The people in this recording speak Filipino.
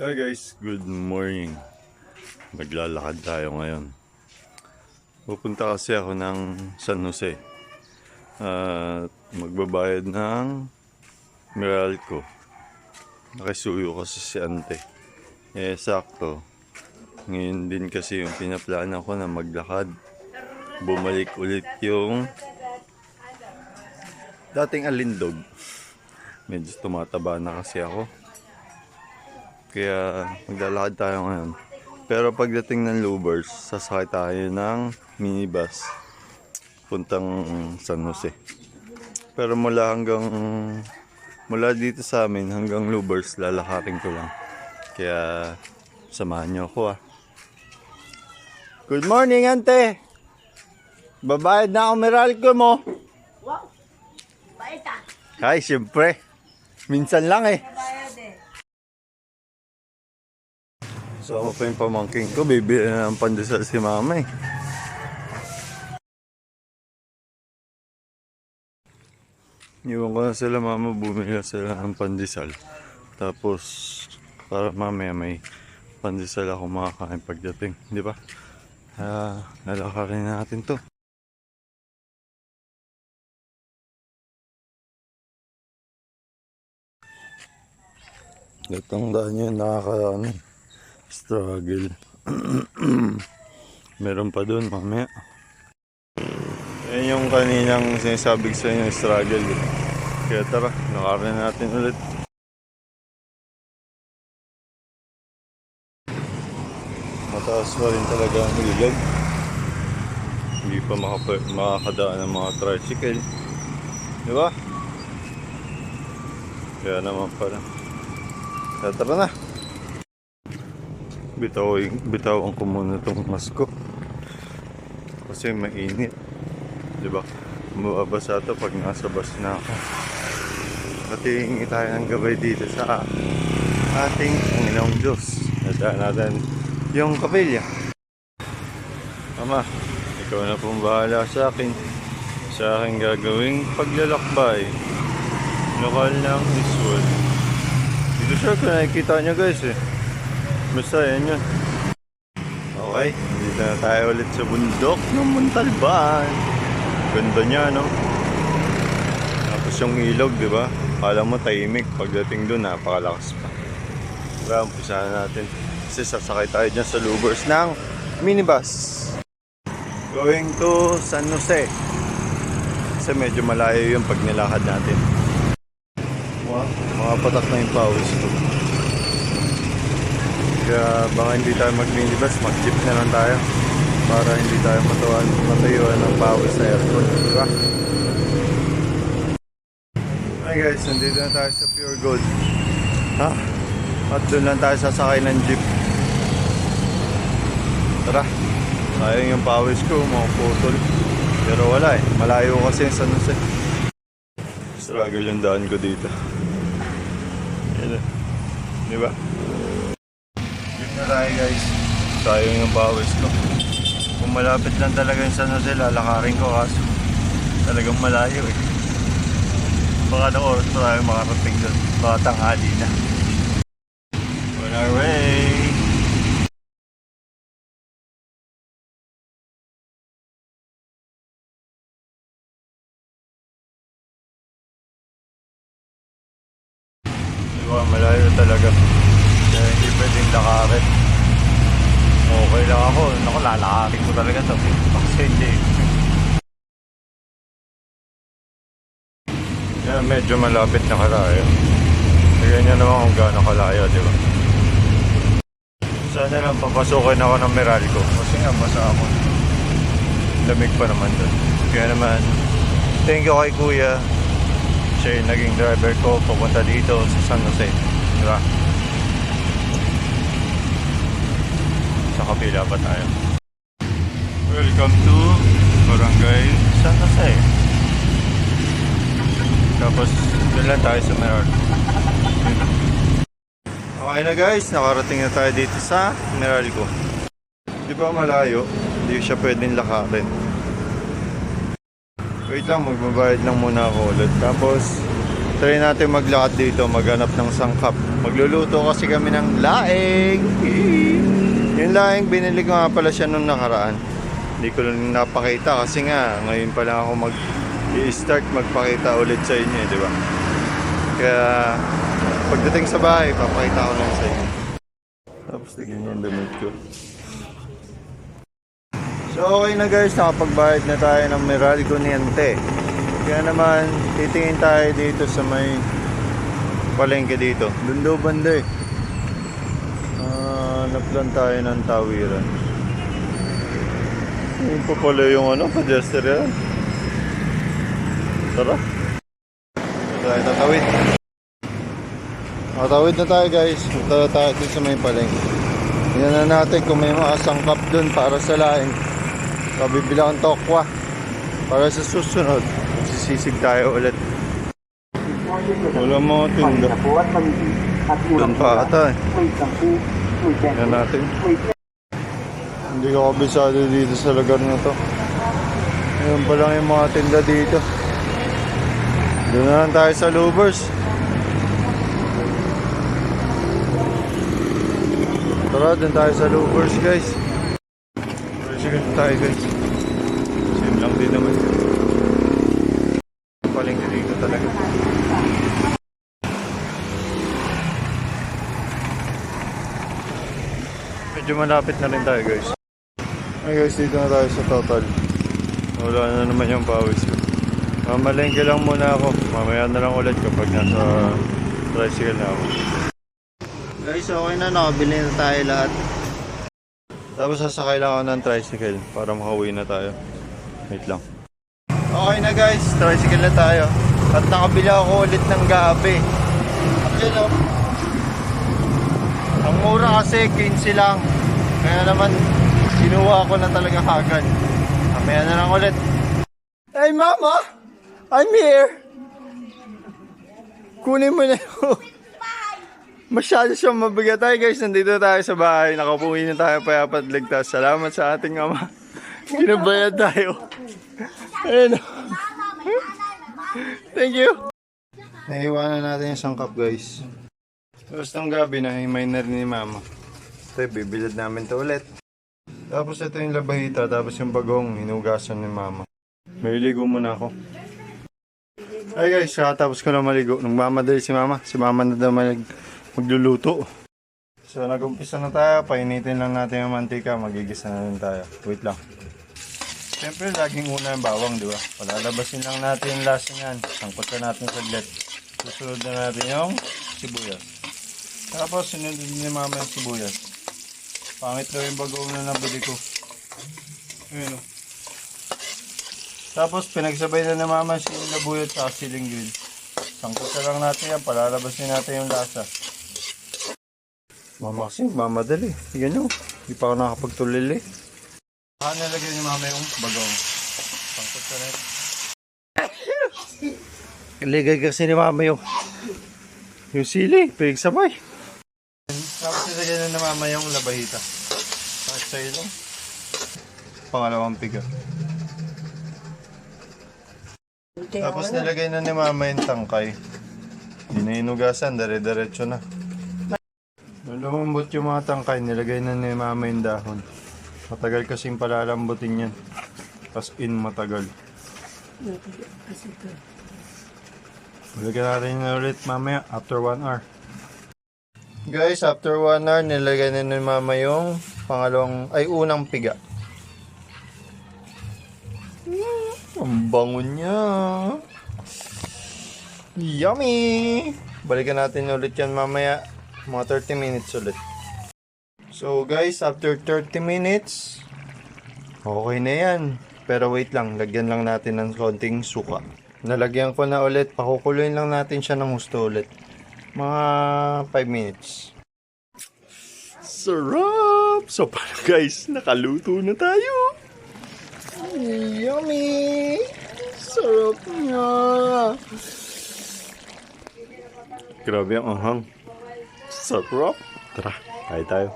Hi guys, good morning. Maglalakad tayo ngayon. Pupunta kasi ako ng San Jose. Magbabayad ng Meralco. Nakisuyo kasi si Ante. Sakto. Ngayon din kasi yung pinaplana ko na maglakad. Bumalik ulit yung dating alindog. Medyo tumataba na kasi ako. Kaya maglalakad tayo ngayon. Pero pagdating ng Lubers, sasakay tayo ng minibus puntang San Jose. Pero mula dito sa amin hanggang Lubers, lalakarin ko lang. Kaya samahan niyo ako . Good morning, Ante! Babayad na ako Meralco mo. Wow! Bait ah! Ay, siyempre. Minsan lang eh. So ako pa yung pamangking ko, bibili na ng pandesal si mama eh. Iwan ko na sila mama, bumili na sila ng pandesal. Tapos para mamaya may pandesal ako makakain pagdating, di ba? Lalakarin natin to. Itong daan yun, struggle. Meron pa dun mamaya. Yan yung kaninang sinasabi sa inyo, struggle. Kaya tara, nakarin natin ulit. Mataas pa rin talaga ang ilog. Hindi pa makakadaan ng mga tricycle. Di ba? Kaya naman pala. Kaya tara na. Bitawan ko muna itong mask ko. Kasi mainit. Diba? Mababasa ito pag nasa bus na ako. Natingi tayo ng gabay dito sa ating Panginoong Diyos. Nadaan natin yung kapilya. Ama, ikaw na pong bahala sa akin. Sa aking gagawing paglalakbay. Lokal ng Iswal. Dito siya kung nakikita nyo guys eh. Basta yan yun. Okay, dito na tayo ulit sa bundok ng Montalban. Ganda niya, no? Tapos yung ilog, di ba? Kala mo tahimik. Pagdating doon, napakalakas pa. Tara, umpisahan natin. Kasi sasakay tayo dyan sa Lubers ng minibus. Going to San Jose. Kasi medyo malayo yung pag nilakad natin. Wow, mga patak na yung pawis ko. Kaya baka hindi tayo mag-minibus, mag-jeep na lang tayo. Para hindi tayo matayuan ng pawis sa aircon, diba? Hi guys, nandito na tayo sa Pure Gold. At doon lang tayo sasakay ng jeep. Tara, sayang yung pawis ko, mga putol. Pero wala eh, malayo kasi yung San Jose. Struggle yung daan ko dito. Yan eh, diba? Jeep na tayo guys. Sayang yung pawis ko. Kung malapit lang talaga yung San Jose, lalakarin ko kaso talagang malayo eh. Baka na oras pa tayo makarating doon. Baka tanghali na. On our way! Diba, malayo talaga. Kaya hindi pwedeng lakarin. Okay lang ako. Naku, lalakarin ko talaga ito. Kasi hindi. Yan, medyo malapit na kalayo. Tignan nyo naman kung gaano kalayo, di ba? Sana lang papasukin ako ng Meralco. Kasi nga, basa ako. Lamig pa naman doon. Kaya naman, thank you kay Kuya. Siya yung naging driver ko papunta dito sa San Jose. Di ba? Sa kapila pa tayo. Welcome to Barangay San Jose. Tapos doon lang tayo sa Meralco. Okay na guys, nakarating na tayo dito sa Meralco. Di ba malayo? Hindi siya pwedeng lakarin. Wait lang, magbabayad lang muna ako ulit. Tapos Try natin maglakad dito, maghanap ng sangkap. Magluluto kasi kami ng laing. Yung laing, binili ko nga pala siya nung nakaraan. Hindi ko lang napakita kasi nga, ngayon pa lang ako mag-i-start magpakita ulit sa inyo, di ba? Kaya, pagdating sa bahay, papakita ko lang sa inyo. Tapos, tignan yung damit ko. So, okay na guys, nakapagbayad na tayo ng Meralco Niente. Kaya naman, titingin tayo dito sa may palengke dito. Doon daw banda eh. Hanap lang tayo ng tawiran. Yun pa pala yung pedestrian. Tara. Tayo tatawid. Tatawid na tayo guys. Tara tayo dito sa may palengke. Tingnan na natin kung may mga sangkap dun para sa laing. Kabibila akong tokwa. Para sa susunod, sisisig tayo ulit. Wala mga tinda. Doon pa ata eh. Tingnan natin. Hindi ko kabisado dito sa lugar na to. Ngayon pa lang yung mga tinda dito. Doon na lang tayo sa Lubers. Tara, doon tayo sa Lubers guys. Sige tayo guys. Same lang din naman. Palengke dito talaga. Medyo malapit na rin tayo guys. Ay guys, dito na tayo sa Total. Wala na naman yung pawis ko. Mamalengke lang muna ako. Mamaya na lang ulit kapag nasa tricycle na ako. Guys, okay na. Nakabili na tayo lahat. Tapos sasakay lang ako ng tricycle para makauwi na tayo. Wait lang. Okay na guys, tricycle na tayo. At nakabili ako ulit ng gabi. Actually, no? Ang mura kasi 15 lang. Kaya naman kinuha ko na talaga kagad. Mamaya na lang ulit. Hey mama! I'm here! Kunin mo na yun. Masyado siyang mabigat tayo guys. Nandito tayo sa bahay. Nakapuwi na tayo payapat ligtas. Salamat sa ating ama. Kinabayad tayo. Ayun. Thank you. Naiwanan natin yung sangkap guys. Tapos ng gabi na himay na rin ni mama. Ito, bibilad namin ito ulit. Tapos ito yung labahita. Tapos yung bagong hinugasan ni mama. May ligo muna ako. Ay guys, tapos ko na maligo. Nung mamadali si mama. Si mama na daw magluluto. So nag-umpisa na tayo. Painitin lang natin yung mantika. Magigisa na rin tayo. Wait lang. Siyempre laging una yung bawang, di ba? Palalabasin lang natin yung lasa niyan. Sangkot na natin saglit. Susunod na natin yung sibuyas. Tapos sunod din ni mama yung sibuyas. Pangit daw yung bagoong na nabili ko. Ayun o. Tapos pinagsabay na ni mama yung labuyot sa siling green. Sangkot na lang natin yan. Palalabasin natin yung lasa. Mama kasi mamadali. Yan o. Hindi pa ako nakapagtulili. Saka nalagyan ni mama yung bagong. Sangkot na natin. Ligay kasi ni mama yung sili. Pinagsabay. Tapos nilagyan na ni mama yung labahita. Tapos sa'yo lang. Pangalawang piga. Tapos nilagay na ni mama yung tangkay. Hindi na inugasan, dire-diretso na. Lumambot yung mga tangkay, nilagay na ni mama yung dahon. Matagal kasing palalambutin yan. As in matagal. Nilagyan natin na ulit mamaya after 1 hour. Guys, after 1 hour, nilagay na ni mama yung unang piga. Ang bango niya. Yummy! Balikan natin ulit yan mamaya. Mga 30 minutes ulit. So guys, after 30 minutes, okay na yan. Pero wait lang, lagyan lang natin ng konting suka. Nalagyan ko na ulit. Pakukuluin lang natin siya ng gusto ulit. Mga 5 minutes. Sarap! So paano guys, nakaluto na tayo. Yummy! Sarap niya! Grabe ang anghang. Sarap! Tara, tayo tayo.